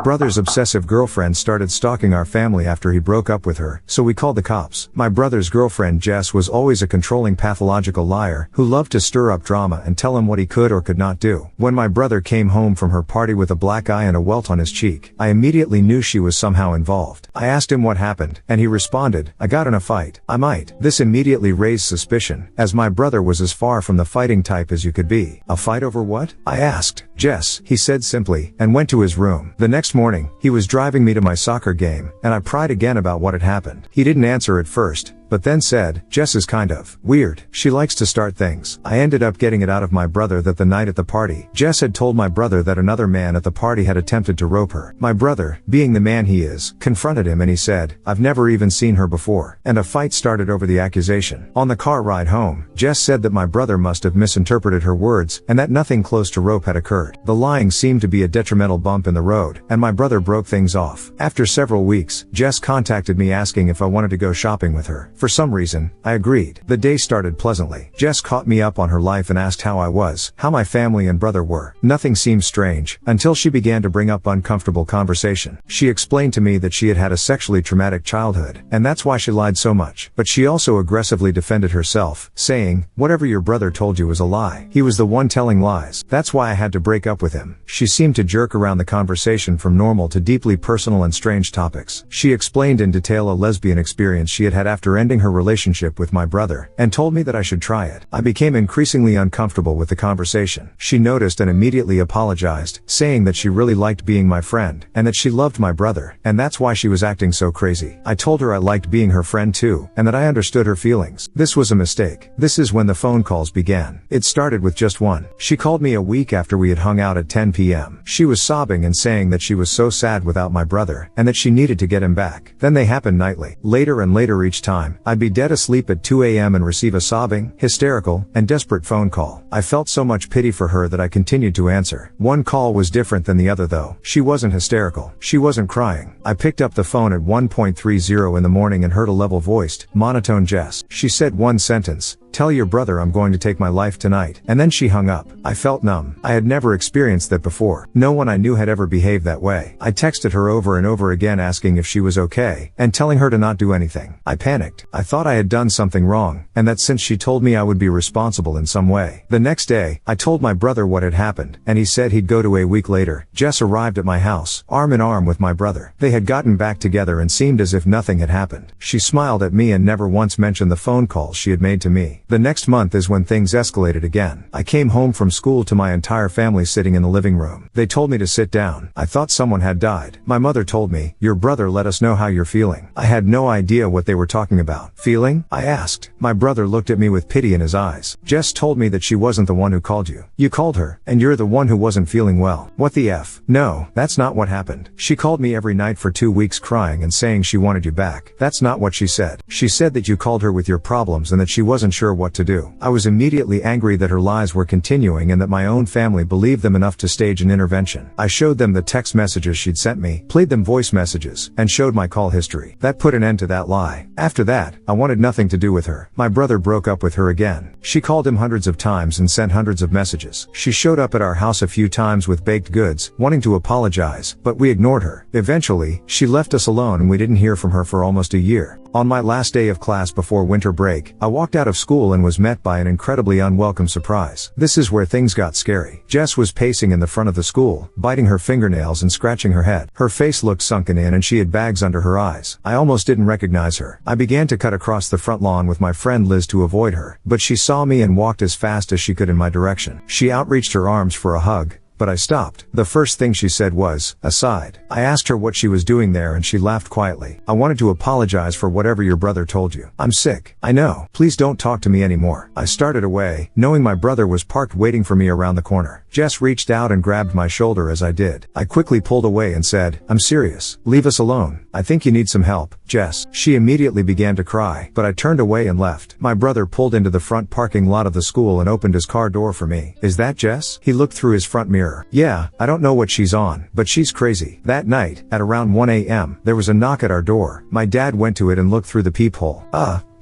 Brother's obsessive girlfriend started stalking our family after he broke up with her, so we called the cops. My brother's girlfriend Jess was always a controlling pathological liar who loved to stir up drama and tell him what he could or could not do. When my brother came home from her party with a black eye and a welt on his cheek, I immediately knew she was somehow involved. I asked him what happened, and he responded, "I got in a fight. I might." This immediately raised suspicion, as my brother was as far from the fighting type as you could be. A fight over what? I asked. Jess, he said simply, and went to his room. The next morning, he was driving me to my soccer game, and I pried again about what had happened. He didn't answer at first, but then said, "Jess is kind of weird. She likes to start things." I ended up getting it out of my brother that the night at the party, Jess had told my brother that another man at the party had attempted to rope her. My brother, being the man he is, confronted him and he said, "I've never even seen her before." And a fight started over the accusation. On the car ride home, Jess said that my brother must have misinterpreted her words, and that nothing close to rope had occurred. The lying seemed to be a detrimental bump in the road, and my brother broke things off. After several weeks, Jess contacted me asking if I wanted to go shopping with her. For some reason, I agreed. The day started pleasantly. Jess caught me up on her life and asked how I was, how my family and brother were. Nothing seemed strange, until she began to bring up uncomfortable conversation. She explained to me that she had had a sexually traumatic childhood, and that's why she lied so much. But she also aggressively defended herself, saying, "Whatever your brother told you was a lie. He was the one telling lies. That's why I had to break up with him." She seemed to jerk around the conversation from normal to deeply personal and strange topics. She explained in detail a lesbian experience she had had after ending her relationship with my brother, and told me that I should try it. I became increasingly uncomfortable with the conversation. She noticed and immediately apologized, saying that she really liked being my friend, and that she loved my brother, and that's why she was acting so crazy. I told her I liked being her friend too, and that I understood her feelings. This was a mistake. This is when the phone calls began. It started with just one. She called me a week after we had hung out at 10 p.m. She was sobbing and saying that she was so sad without my brother, and that she needed to get him back. Then they happened nightly. Later and later each time, I'd be dead asleep at 2 a.m. and receive a sobbing, hysterical, and desperate phone call. I felt so much pity for her that I continued to answer. One call was different than the other though. She wasn't hysterical. She wasn't crying. I picked up the phone at 1:30 in the morning and heard a level-voiced, monotone Jess. She said one sentence, "Tell your brother I'm going to take my life tonight." And then she hung up. I felt numb. I had never experienced that before. No one I knew had ever behaved that way. I texted her over and over again asking if she was okay, and telling her to not do anything. I panicked. I thought I had done something wrong, and that since she told me I would be responsible in some way. The next day, I told my brother what had happened, and he said he'd go to. A week later, Jess arrived at my house, arm in arm with my brother. They had gotten back together and seemed as if nothing had happened. She smiled at me and never once mentioned the phone calls she had made to me. The next month is when things escalated again. I came home from school to my entire family sitting in the living room. They told me to sit down. I thought someone had died. My mother told me, "Your brother let us know how you're feeling." I had no idea what they were talking about. "Feeling?" I asked. My brother looked at me with pity in his eyes. "Jess told me that she wasn't the one who called you. You called her, and you're the one who wasn't feeling well." What the F? No, that's not what happened. She called me every night for 2 weeks crying and saying she wanted you back. That's not what she said. She said that you called her with your problems and that she wasn't sure what to do. I was immediately angry that her lies were continuing and that my own family believed them enough to stage an intervention. I showed them the text messages she'd sent me, played them voice messages, and showed my call history. That put an end to that lie. After that, I wanted nothing to do with her. My brother broke up with her again. She called him hundreds of times and sent hundreds of messages. She showed up at our house a few times with baked goods, wanting to apologize, but we ignored her. Eventually, she left us alone and we didn't hear from her for almost a year. On my last day of class before winter break, I walked out of school and was met by an incredibly unwelcome surprise. This is where things got scary. Jess was pacing in the front of the school, biting her fingernails and scratching her head. Her face looked sunken in and she had bags under her eyes. I almost didn't recognize her. I began to cut across the front lawn with my friend Liz to avoid her, but she saw me and walked as fast as she could in my direction. She outreached her arms for a hug, but I stopped. The first thing she said was, "Aside." I asked her what she was doing there and she laughed quietly. "I wanted to apologize for whatever your brother told you. I'm sick. I know. Please don't talk to me anymore." I started away, knowing my brother was parked waiting for me around the corner. Jess reached out and grabbed my shoulder as I did. I quickly pulled away and said, "I'm serious. Leave us alone. I think you need some help, Jess." She immediately began to cry, but I turned away and left. My brother pulled into the front parking lot of the school and opened his car door for me. "Is that Jess?" He looked through his front mirror. "Yeah, I don't know what she's on, but she's crazy." That night, at around 1 a.m., there was a knock at our door. My dad went to it and looked through the peephole.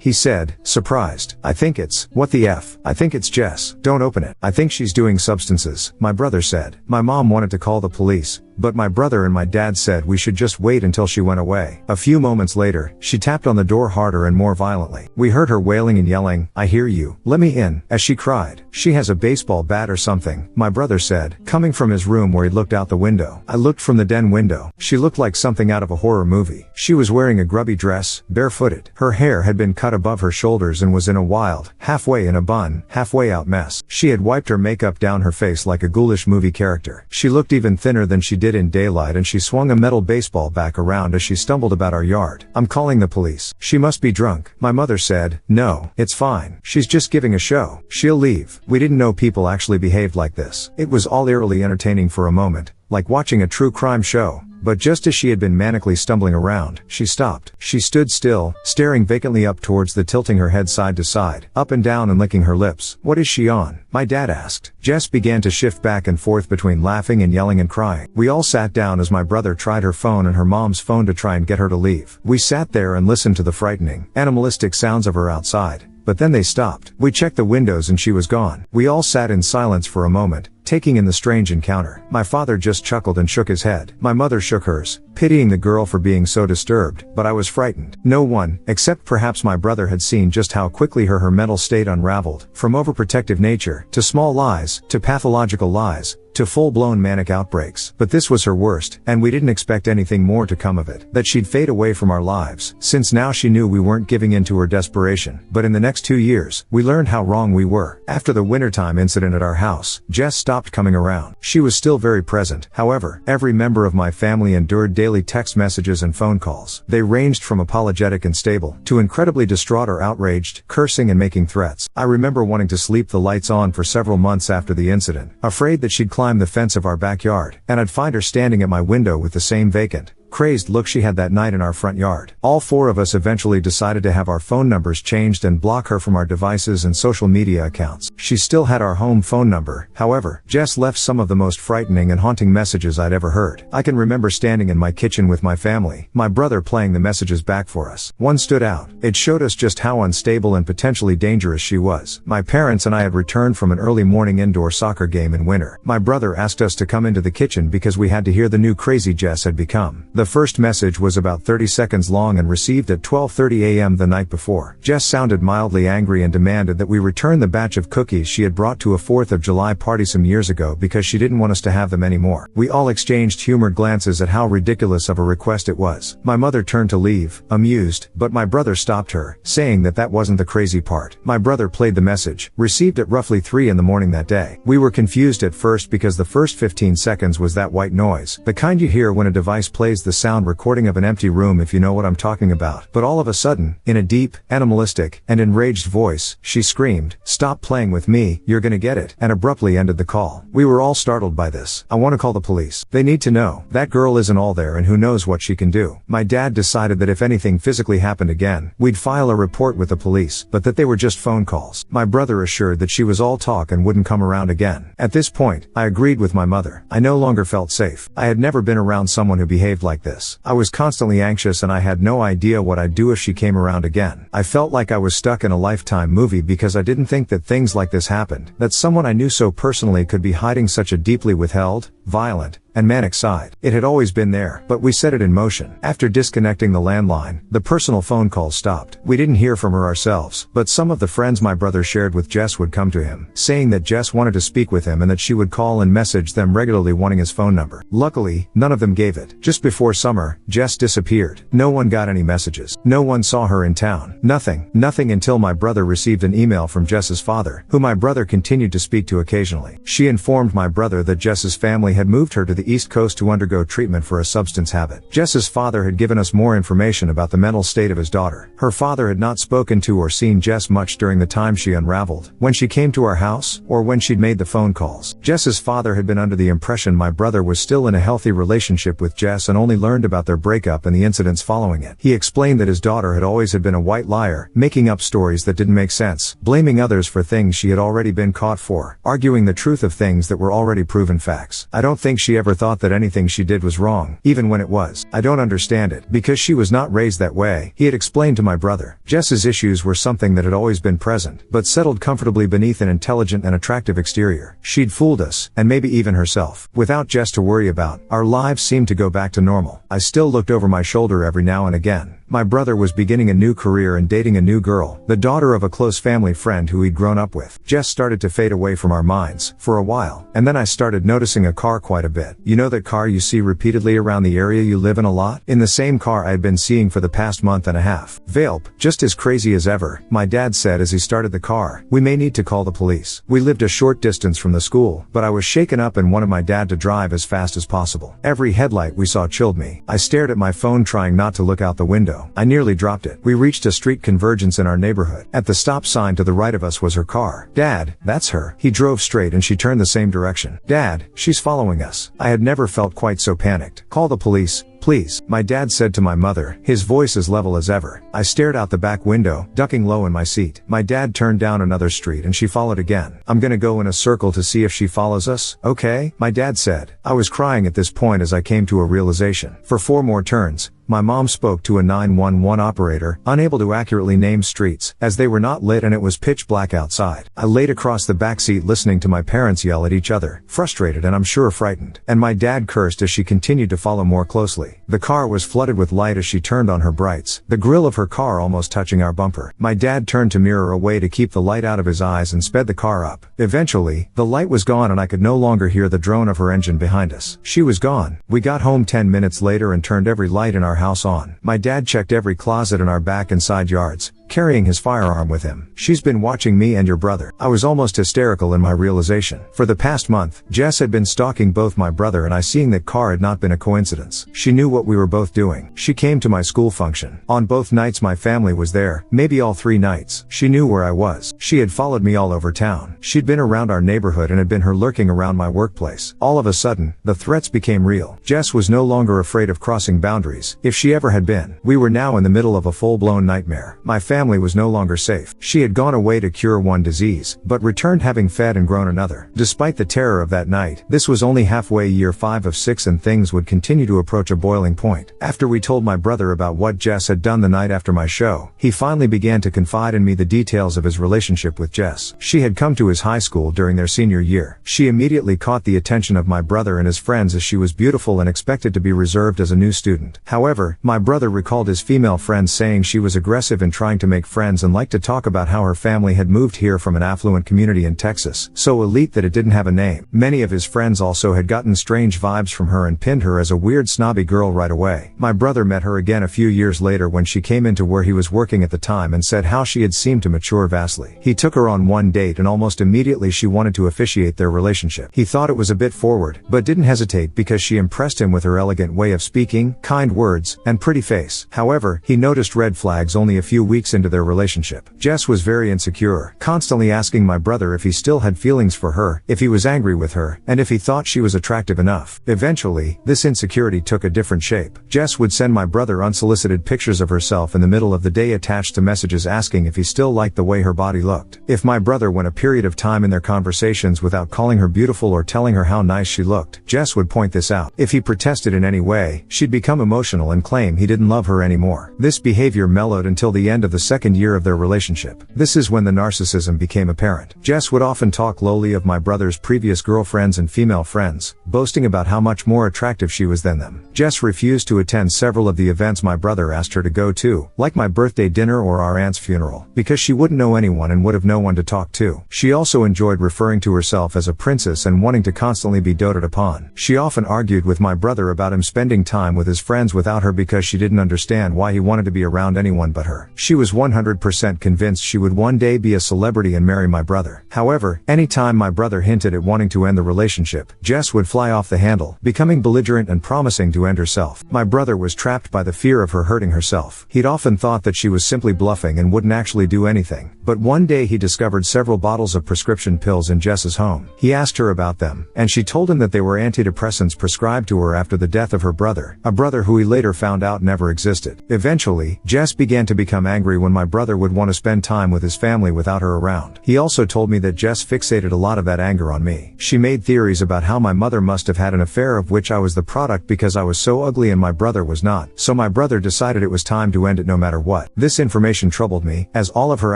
He said, surprised. "I think it's, what the F? I think it's Jess. Don't open it. I think she's doing substances," my brother said. My mom wanted to call the police, but my brother and my dad said we should just wait until she went away. A few moments later, she tapped on the door harder and more violently. We heard her wailing and yelling, "I hear you, let me in," as she cried. "She has a baseball bat or something," my brother said, coming from his room where he looked out the window. I looked from the den window. She looked like something out of a horror movie. She was wearing a grubby dress, barefooted. Her hair had been cut above her shoulders and was in a wild, halfway in a bun, halfway out mess. She had wiped her makeup down her face like a ghoulish movie character. She looked even thinner than she did in daylight, and she swung a metal baseball bat around as she stumbled about our yard. "I'm calling the police. She must be drunk," my mother said. "No, it's fine. She's just giving a show. She'll leave." We didn't know people actually behaved like this. It was all eerily entertaining for a moment, like watching a true crime show. But just as she had been manically stumbling around, she stopped. She stood still, staring vacantly up towards the, tilting her head side to side, up and down and licking her lips. "What is she on?" my dad asked. Jess began to shift back and forth between laughing and yelling and crying. We all sat down as my brother tried her phone and her mom's phone to try and get her to leave. We sat there and listened to the frightening, animalistic sounds of her outside. But then they stopped. We checked the windows and she was gone. We all sat in silence for a moment, taking in the strange encounter. My father just chuckled and shook his head. My mother shook hers, pitying the girl for being so disturbed, but I was frightened. No one, except perhaps my brother, had seen just how quickly her mental state unraveled, from overprotective nature, to small lies, to pathological lies, to full-blown manic outbreaks. But this was her worst, and we didn't expect anything more to come of it, that she'd fade away from our lives, since now she knew we weren't giving in to her desperation. But in the next 2 years, we learned how wrong we were. After the wintertime incident at our house, Jess stopped coming around. She was still very present. However, every member of my family endured daily text messages and phone calls. They ranged from apologetic and stable, to incredibly distraught or outraged, cursing and making threats. I remember wanting to sleep the lights on for several months after the incident, afraid that she'd climb the fence of our backyard, and I'd find her standing at my window with the same vacant, crazed look she had that night in our front yard. All four of us eventually decided to have our phone numbers changed and block her from our devices and social media accounts. She still had our home phone number. However, Jess left some of the most frightening and haunting messages I'd ever heard. I can remember standing in my kitchen with my family, my brother playing the messages back for us. One stood out. It showed us just how unstable and potentially dangerous she was. My parents and I had returned from an early morning indoor soccer game in winter. My brother asked us to come into the kitchen because we had to hear the new crazy Jess had become. The first message was about 30 seconds long and received at 12:30 a.m. the night before. Jess sounded mildly angry and demanded that we return the batch of cookies she had brought to a 4th of July party some years ago because she didn't want us to have them anymore. We all exchanged humored glances at how ridiculous of a request it was. My mother turned to leave, amused, but my brother stopped her, saying that that wasn't the crazy part. My brother played the message, received at roughly 3 in the morning that day. We were confused at first because the first 15 seconds was that white noise, the kind you hear when a device plays the sound recording of an empty room, if you know what I'm talking about. But all of a sudden, in a deep, animalistic, and enraged voice, she screamed, "Stop playing with me, you're gonna get it," and abruptly ended the call. We were all startled by this. "I want to call the police. They need to know. That girl isn't all there and who knows what she can do." My dad decided that if anything physically happened again, we'd file a report with the police, but that they were just phone calls. My brother assured that she was all talk and wouldn't come around again. At this point, I agreed with my mother. I no longer felt safe. I had never been around someone who behaved like this. I was constantly anxious and I had no idea what I'd do if she came around again. I felt like I was stuck in a Lifetime movie because I didn't think that things like this happened, that someone I knew so personally could be hiding such a deeply withheld, violent, and manic side. It had always been there, but we set it in motion. After disconnecting the landline, the personal phone calls stopped. We didn't hear from her ourselves, but some of the friends my brother shared with Jess would come to him, saying that Jess wanted to speak with him and that she would call and message them regularly wanting his phone number. Luckily, none of them gave it. Just before summer, Jess disappeared. No one got any messages. No one saw her in town. Nothing until my brother received an email from Jess's father, who my brother continued to speak to occasionally. She informed my brother that Jess's family had moved her to the East Coast to undergo treatment for a substance habit. Jess's father had given us more information about the mental state of his daughter. Her father had not spoken to or seen Jess much during the time she unraveled, when she came to our house, or when she'd made the phone calls. Jess's father had been under the impression my brother was still in a healthy relationship with Jess and only learned about their breakup and the incidents following it. He explained that his daughter had always been a white liar, making up stories that didn't make sense, blaming others for things she had already been caught for, arguing the truth of things that were already proven facts. I don't think she ever never thought that anything she did was wrong, even when it was. I don't understand it, because she was not raised that way, he had explained to my brother. Jess's issues were something that had always been present, but settled comfortably beneath an intelligent and attractive exterior. She'd fooled us, and maybe even herself. Without Jess to worry about, our lives seemed to go back to normal. I still looked over my shoulder every now and again. My brother was beginning a new career and dating a new girl, the daughter of a close family friend who he'd grown up with. Jess started to fade away from our minds, for a while, and then I started noticing a car quite a bit. You know that car you see repeatedly around the area you live in a lot? In the same car I had been seeing for the past month and a half. Valp, just as crazy as ever, my dad said as he started the car. We may need to call the police. We lived a short distance from the school, but I was shaken up and wanted my dad to drive as fast as possible. Every headlight we saw chilled me. I stared at my phone trying not to look out the window. I nearly dropped it. We reached a street convergence in our neighborhood. At the stop sign to the right of us was her car. Dad, that's her. He drove straight and she turned the same direction. Dad, she's following us. I had never felt quite so panicked. Call the police, please, my dad said to my mother, his voice as level as ever. I stared out the back window, ducking low in my seat. My dad turned down another street and she followed again. I'm gonna go in a circle to see if she follows us, okay? My dad said. I was crying at this point as I came to a realization. For 4 more turns, my mom spoke to a 911 operator, unable to accurately name streets, as they were not lit and it was pitch black outside. I laid across the back seat listening to my parents yell at each other, frustrated and I'm sure frightened. And my dad cursed as she continued to follow more closely. The car was flooded with light as she turned on her brights, the grille of her car almost touching our bumper. My dad turned to mirror away to keep the light out of his eyes and sped the car up. Eventually, the light was gone and I could no longer hear the drone of her engine behind us. She was gone. We got home 10 minutes later and turned every light in our house on. My dad checked every closet in our back and side yards, carrying his firearm with him. She's been watching me and your brother. I was almost hysterical in my realization. For the past month, Jess had been stalking both my brother and I. Seeing that car had not been a coincidence. She knew what we were both doing. She came to my school function. On both nights my family was there, maybe all 3 nights. She knew where I was. She had followed me all over town. She'd been around our neighborhood and had been her lurking around my workplace. All of a sudden, the threats became real. Jess was no longer afraid of crossing boundaries, if she ever had been. We were now in the middle of a full-blown nightmare. My family was no longer safe. She had gone away to cure one disease, but returned having fed and grown another. Despite the terror of that night, this was only halfway year 5 of 6 and things would continue to approach a boiling point. After we told my brother about what Jess had done the night after my show, he finally began to confide in me the details of his relationship with Jess. She had come to his high school during their senior year. She immediately caught the attention of my brother and his friends as she was beautiful and expected to be reserved as a new student. However, my brother recalled his female friends saying she was aggressive in trying to make friends and liked to talk about how her family had moved here from an affluent community in Texas, so elite that it didn't have a name. Many of his friends also had gotten strange vibes from her and pinned her as a weird snobby girl right away. My brother met her again a few years later when she came into where he was working at the time and said how she had seemed to mature vastly. He took her on one date and almost immediately she wanted to officiate their relationship. He thought it was a bit forward, but didn't hesitate because she impressed him with her elegant way of speaking, kind words, and pretty face. However, he noticed red flags only a few weeks into their relationship. Jess was very insecure, constantly asking my brother if he still had feelings for her, if he was angry with her, and if he thought she was attractive enough. Eventually, this insecurity took a different shape. Jess would send my brother unsolicited pictures of herself in the middle of the day attached to messages asking if he still liked the way her body looked. If my brother went a period of time in their conversations without calling her beautiful or telling her how nice she looked, Jess would point this out. If he protested in any way, she'd become emotional and claim he didn't love her anymore. This behavior mellowed until the end of the 2nd year of their relationship. This is when the narcissism became apparent. Jess would often talk lowly of my brother's previous girlfriends and female friends, boasting about how much more attractive she was than them. Jess refused to attend several of the events my brother asked her to go to, like my birthday dinner or our aunt's funeral, because she wouldn't know anyone and would have no one to talk to. She also enjoyed referring to herself as a princess and wanting to constantly be doted upon. She often argued with my brother about him spending time with his friends without her because she didn't understand why he wanted to be around anyone but her. She was 100% convinced she would one day be a celebrity and marry my brother. However, anytime my brother hinted at wanting to end the relationship, Jess would fly off the handle, becoming belligerent and promising to end herself. My brother was trapped by the fear of her hurting herself. He'd often thought that she was simply bluffing and wouldn't actually do anything. But one day he discovered several bottles of prescription pills in Jess's home. He asked her about them, and she told him that they were antidepressants prescribed to her after the death of her brother, a brother who he later found out never existed. Eventually, Jess began to become angry when my brother would want to spend time with his family without her around. He also told me that Jess fixated a lot of that anger on me. She made theories about how my mother must have had an affair of which I was the product because I was so ugly and my brother was not. So my brother decided it was time to end it no matter what. This information troubled me, as all of her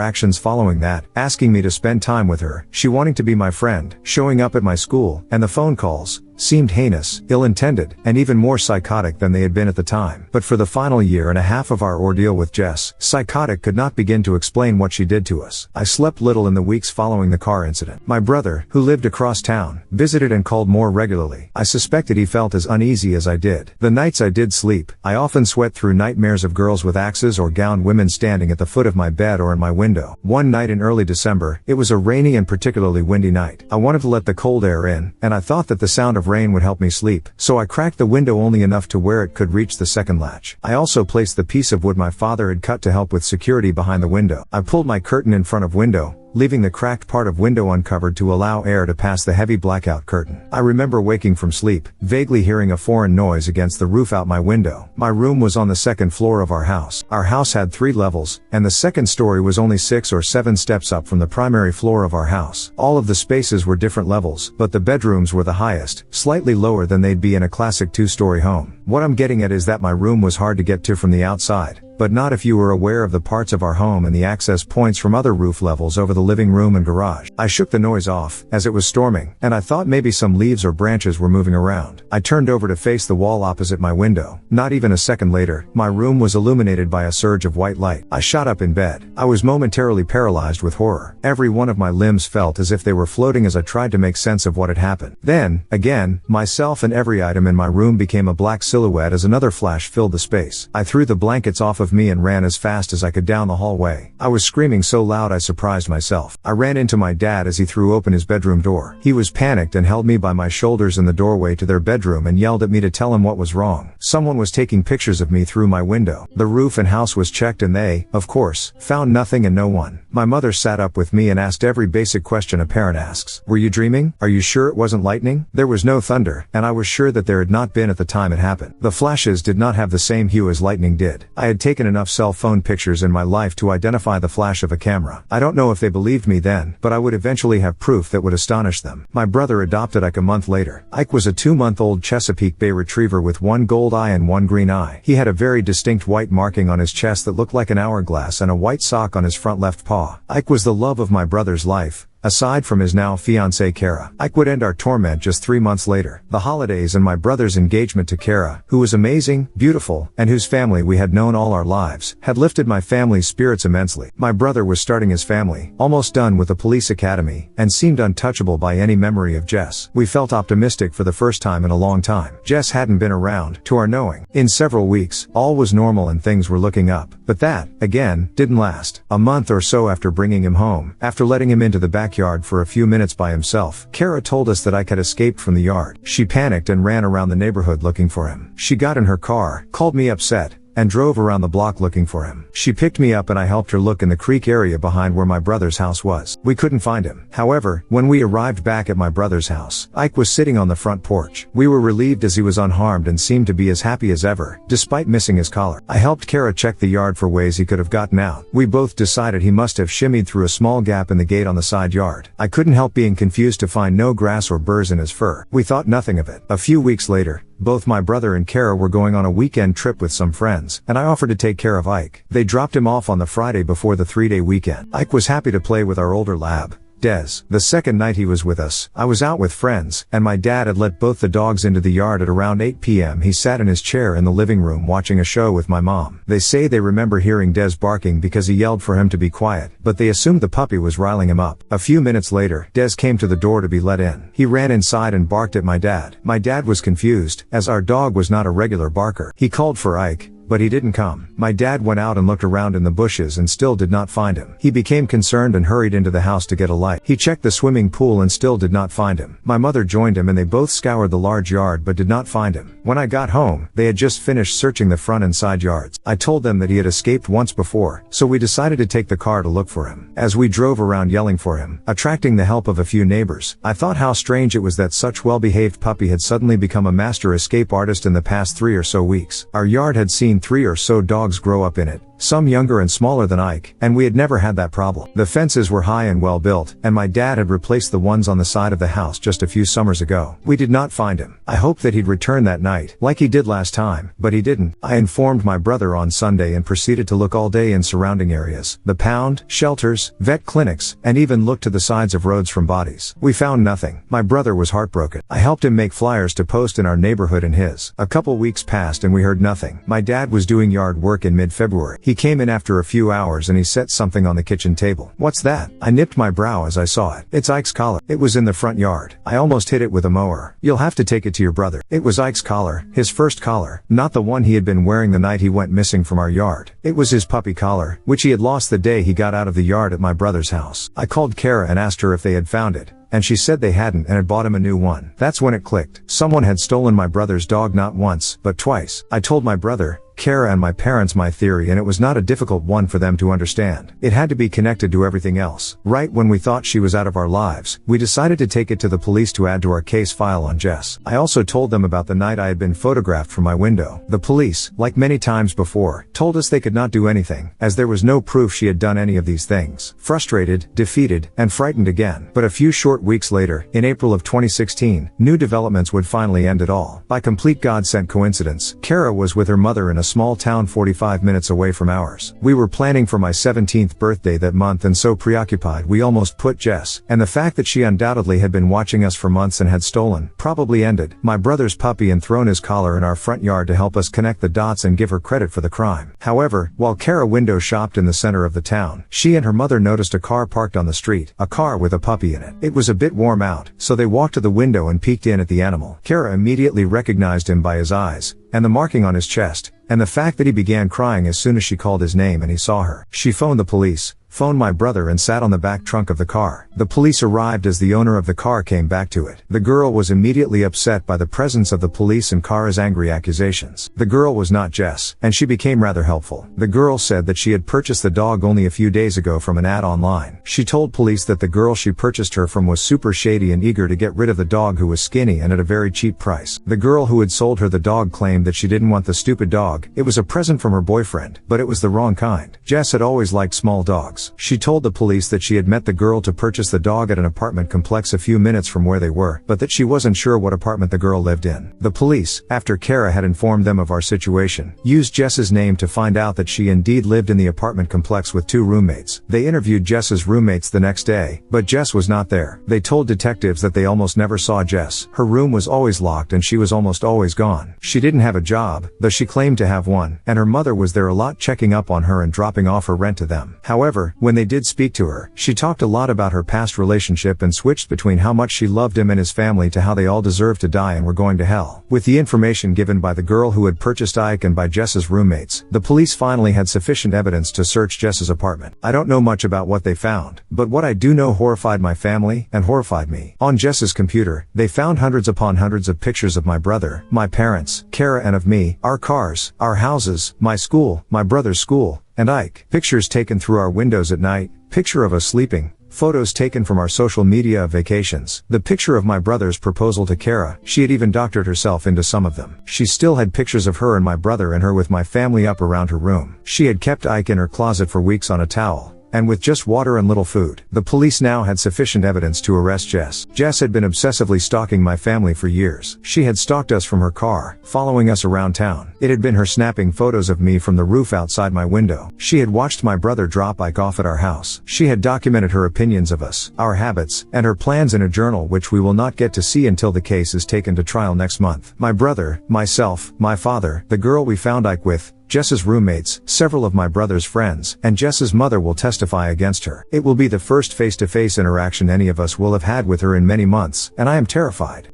actions following that, asking me to spend time with her, she wanting to be my friend, showing up at my school, and the phone calls, seemed heinous, ill-intended, and even more psychotic than they had been at the time. But for the final year and a half of our ordeal with Jess, psychotic could not begin to explain what she did to us. I slept little in the weeks following the car incident. My brother, who lived across town, visited and called more regularly. I suspected he felt as uneasy as I did. The nights I did sleep, I often sweat through nightmares of girls with axes or gowned women standing at the foot of my bed or in my window. One night in early December, it was a rainy and particularly windy night. I wanted to let the cold air in, and I thought that the sound of rain would help me sleep, so I cracked the window only enough to where it could reach the second latch. I also placed the piece of wood my father had cut to help with security behind the window. I pulled my curtain in front of window, leaving the cracked part of window uncovered to allow air to pass the heavy blackout curtain. I remember waking from sleep, vaguely hearing a foreign noise against the roof out my window. My room was on the second floor of our house. Our house had 3 levels, and the second story was only 6 or 7 steps up from the primary floor of our house. All of the spaces were different levels, but the bedrooms were the highest, slightly lower than they'd be in a classic 2-story home. What I'm getting at is that my room was hard to get to from the outside, but not if you were aware of the parts of our home and the access points from other roof levels over the living room and garage. I shook the noise off, as it was storming, and I thought maybe some leaves or branches were moving around. I turned over to face the wall opposite my window. Not even a second later, my room was illuminated by a surge of white light. I shot up in bed. I was momentarily paralyzed with horror. Every one of my limbs felt as if they were floating as I tried to make sense of what had happened. Then, again, myself and every item in my room became a black silhouette as another flash filled the space. I threw the blankets off of me and ran as fast as I could down the hallway. I was screaming so loud I surprised myself. I ran into my dad as he threw open his bedroom door. He was panicked and held me by my shoulders in the doorway to their bedroom and yelled at me to tell him what was wrong. Someone was taking pictures of me through my window. The roof and house was checked and they, of course, found nothing and no one. My mother sat up with me and asked every basic question a parent asks. Were you dreaming? Are you sure it wasn't lightning? There was no thunder, and I was sure that there had not been at the time it happened. The flashes did not have the same hue as lightning did. I had taken enough cell phone pictures in my life to identify the flash of a camera. I don't know if they believed me then, but I would eventually have proof that would astonish them. My brother adopted Ike a month later. Ike was a 2-month-old Chesapeake Bay Retriever with 1 gold eye and 1 green eye. He had a very distinct white marking on his chest that looked like an hourglass and a white sock on his front left paw. Ike was the love of my brother's life. Aside from his now fiancée Kara, Ike would end our torment just 3 months later. The holidays and my brother's engagement to Kara, who was amazing, beautiful, and whose family we had known all our lives, had lifted my family's spirits immensely. My brother was starting his family, almost done with the police academy, and seemed untouchable by any memory of Jess. We felt optimistic for the first time in a long time. Jess hadn't been around, to our knowing, in several weeks. All was normal and things were looking up. But that, again, didn't last. A month or so after bringing him home, after letting him into the backyard for a few minutes by himself, Kara told us that Ike had escaped from the yard. She panicked and ran around the neighborhood looking for him. She got in her car, called me upset, and drove around the block looking for him. She picked me up and I helped her look in the creek area behind where my brother's house was. We couldn't find him. However, when we arrived back at my brother's house, Ike was sitting on the front porch. We were relieved as he was unharmed and seemed to be as happy as ever, despite missing his collar. I helped Kara check the yard for ways he could have gotten out. We both decided he must have shimmied through a small gap in the gate on the side yard. I couldn't help being confused to find no grass or burrs in his fur. We thought nothing of it. A few weeks later, both my brother and Kara were going on a weekend trip with some friends, and I offered to take care of Ike. They dropped him off on the Friday before the 3-day weekend. Ike was happy to play with our older lab, Des. The second night he was with us, I was out with friends, and my dad had let both the dogs into the yard at around 8 p.m. He sat in his chair in the living room watching a show with my mom. They say they remember hearing Des barking because he yelled for him to be quiet, but they assumed the puppy was riling him up. A few minutes later, Des came to the door to be let in. He ran inside and barked at my dad. My dad was confused, as our dog was not a regular barker. He called for Ike, but he didn't come. My dad went out and looked around in the bushes and still did not find him. He became concerned and hurried into the house to get a light. He checked the swimming pool and still did not find him. My mother joined him and they both scoured the large yard but did not find him. When I got home, they had just finished searching the front and side yards. I told them that he had escaped once before, so we decided to take the car to look for him. As we drove around yelling for him, attracting the help of a few neighbors, I thought how strange it was that such well-behaved puppy had suddenly become a master escape artist in the past 3 or so weeks. Our yard had seen 3 or so dogs grow up in it, some younger and smaller than Ike, and we had never had that problem. The fences were high and well built, and my dad had replaced the ones on the side of the house just a few summers ago. We did not find him. I hoped that he'd return that night, like he did last time, but he didn't. I informed my brother on Sunday and proceeded to look all day in surrounding areas, the pound, shelters, vet clinics, and even looked to the sides of roads from bodies. We found nothing. My brother was heartbroken. I helped him make flyers to post in our neighborhood and his. A couple weeks passed and we heard nothing. My dad was doing yard work in mid-February. He came in after a few hours and he set something on the kitchen table. "What's that?" I nipped my brow as I saw it. "It's Ike's collar. It was in the front yard. I almost hit it with a mower. You'll have to take it to your brother." It was Ike's collar, his first collar, not the one he had been wearing the night he went missing from our yard. It was his puppy collar, which he had lost the day he got out of the yard at my brother's house. I called Kara and asked her if they had found it, and she said they hadn't and had bought him a new one. That's when it clicked. Someone had stolen my brother's dog not once, but twice. I told my brother, Kara, and my parents my theory, and it was not a difficult one for them to understand. It had to be connected to everything else. Right when we thought she was out of our lives, we decided to take it to the police to add to our case file on Jess. I also told them about the night I had been photographed from my window. The police, like many times before, told us they could not do anything, as there was no proof she had done any of these things. Frustrated, defeated, and frightened again. But a few short weeks later, in April of 2016, new developments would finally end it all. By complete God-sent coincidence, Kara was with her mother in a small town 45 minutes away from ours. We were planning for my 17th birthday that month, and so preoccupied we almost put Jess, and the fact that she undoubtedly had been watching us for months and had stolen, probably ended, my brother's puppy and thrown his collar in our front yard to help us connect the dots and give her credit for the crime. However, while Kara window shopped in the center of the town, she and her mother noticed a car parked on the street, a car with a puppy in it. It was a bit warm out, so they walked to the window and peeked in at the animal. Kara immediately recognized him by his eyes, and the marking on his chest, and the fact that he began crying as soon as she called his name and he saw her. She phoned the police, phoned my brother, and sat on the back trunk of the car. The police arrived as the owner of the car came back to it. The girl was immediately upset by the presence of the police and Kara's angry accusations. The girl was not Jess, and she became rather helpful. The girl said that she had purchased the dog only a few days ago from an ad online. She told police that the girl she purchased her from was super shady and eager to get rid of the dog, who was skinny and at a very cheap price. The girl who had sold her the dog claimed that she didn't want the stupid dog. It was a present from her boyfriend, but it was the wrong kind. Jess had always liked small dogs. She told the police that she had met the girl to purchase the dog at an apartment complex a few minutes from where they were, but that she wasn't sure what apartment the girl lived in. The police, after Kara had informed them of our situation, used Jess's name to find out that she indeed lived in the apartment complex with 2 roommates. They interviewed Jess's roommates the next day, but Jess was not there. They told detectives that they almost never saw Jess. Her room was always locked and she was almost always gone. She didn't have a job, though she claimed to have one, and her mother was there a lot, checking up on her and dropping off her rent to them. However, when they did speak to her, she talked a lot about her past relationship and switched between how much she loved him and his family to how they all deserved to die and were going to hell. With the information given by the girl who had purchased Ike and by Jess's roommates, the police finally had sufficient evidence to search Jess's apartment. I don't know much about what they found, but what I do know horrified my family and horrified me. On Jess's computer, they found hundreds upon hundreds of pictures of my brother, my parents, Kara, and of me, our cars, our houses, my school, my brother's school, and Ike. Pictures taken through our windows at night, picture of us sleeping, photos taken from our social media of vacations, the picture of my brother's proposal to Kara. She had even doctored herself into some of them. She still had pictures of her and my brother and her with my family up around her room. She had kept Ike in her closet for weeks on a towel, and with just water and little food. The police now had sufficient evidence to arrest Jess. Jess had been obsessively stalking my family for years. She had stalked us from her car, following us around town. It had been her snapping photos of me from the roof outside my window. She had watched my brother drop Ike off at our house. She had documented her opinions of us, our habits, and her plans in a journal which we will not get to see until the case is taken to trial next month. My brother, myself, my father, the girl we found Ike with, Jess's roommates, several of my brother's friends, and Jess's mother will testify against her. It will be the first face-to-face interaction any of us will have had with her in many months, and I am terrified.